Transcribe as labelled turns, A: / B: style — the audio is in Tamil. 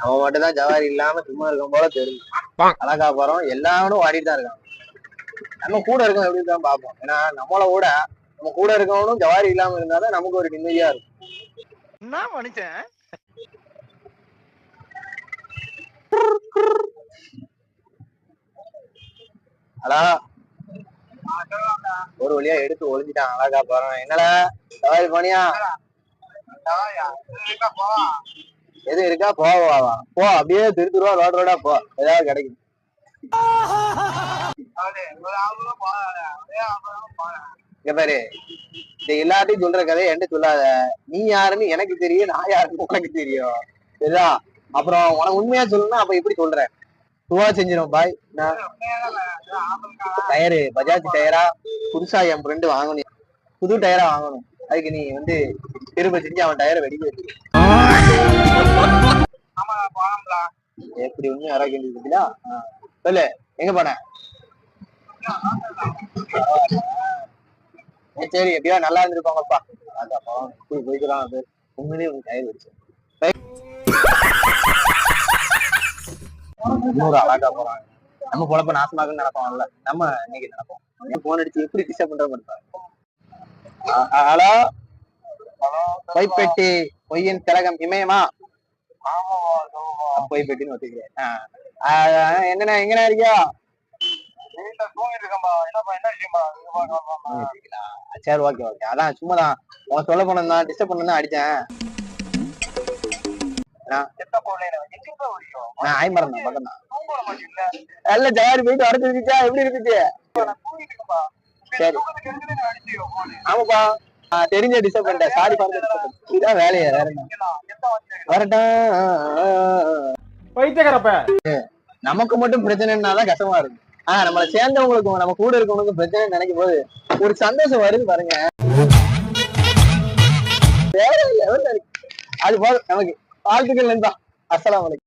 A: அவன் மட்டும் தான் ஜவாரி இல்லாம சும்மா இருக்கும் போல தெரியும். அழகா போறோம் எல்லாரும் ஆடிட்டு தான் இருக்கான். நம்ம கூட இருக்கோம் எப்படி தான் பார்ப்போம். ஏன்னா நம்மள கூட நம்ம கூட இருக்கவனும் ஜவாரி இல்லாம இருந்தாதான் நமக்கு ஒரு நிம்மதியா இருக்கும்.
B: என்ன மனுஷன்
A: அழகா ஒரு வழியா எடுத்து ஒளிஞ்சிட்டான். அழகா போறோம். என்னடா ஜவாரி போனியா? எது இருக்கா? போவாவா? போ அப்படியே திருத்துருவா ரோட் ரோடா போ, ஏதாவது கிடைக்கும். இங்க பாரு, இந்த எல்லாத்தையும் சொல்ற கதையை என்கிட்ட சொல்லாத. நீ யாருன்னு எனக்கு தெரியும், நான் யாருன்னு உனக்கு தெரியும். சரிதா? அப்புறம் உனக்கு உண்மையா சொல்லணும்னா அப்ப எப்படி சொல்ற? துவா செஞ்சிடும் பாய். டயரு பஜாஜ் டயரா புதுசா என் ஃப்ரெண்டு வாங்கணும், புது டயரா வாங்கணும். அதுக்கு நீ வந்து திரும்ப செஞ்சு அவன் டயரை வெடிக்க வச்சு எப்படி உண்மையா யாரா கேள்விப்பட்டீங்களா? சொல்லு, எங்க போன? சரி, எப்படியோ நல்லா இருந்திருப்பாங்கப்பா. இப்படி போய்க்கலாம். அது உண்மையிலேயே உங்க டயர் வச்சு இன்னொரு அழகா போறாங்க. நம்ம குழப்ப நாசமாகன்னு நினைப்பாங்கல்ல, நம்ம இன்னைக்கு நினைப்போம். போன் அடிச்சு எப்படி டிஸ்டர்ப் பண்ற மாட்டாங்க. ஹலோ, பொய்ப்பெட்டி பொய்யின் திலகம் இமயமா? பொய்ப்பெட்டின்னு வச்சுக்கிறேன். என்னண்ணா எங்கண்ணா இருக்கியா? சரி, ஓகே ஓகே. அதான் சும்மாதான் உன் சொல்ல போனதான் டிஸ்டர்ப் பண்ணதான் அடிச்சேன். நான் ஆய்மரம் தான் பக்கம் தான். நல்ல ஜவாரி போயிட்டு அடைச்சிருந்துச்சா? எப்படி இருந்துச்சு? சரி, ஆமாப்பா தெரிஞ்ச டிஸ்டர்ப் பண்ணிட்டேன். சாரி பார்த்து இதான் வேலையா? வேற என்ன வரட்டும்.
C: பைத்தியக்காரப்ப
A: நமக்கு மட்டும் பிரச்சனைனாதான் கஷ்டமா இருக்கு. நம்மள சேர்ந்தவங்களுக்கும் நம்ம கூட இருக்கவங்களுக்கும் பிரச்சனை நினைக்கும் போது ஒரு சந்தோஷம் வருது பாருங்க. வேற லெவல்ல இருக்கு. அது போல நமக்கு வாழ்த்துக்கள் நண்பா. அஸ்ஸலாமு அலைக்கும்.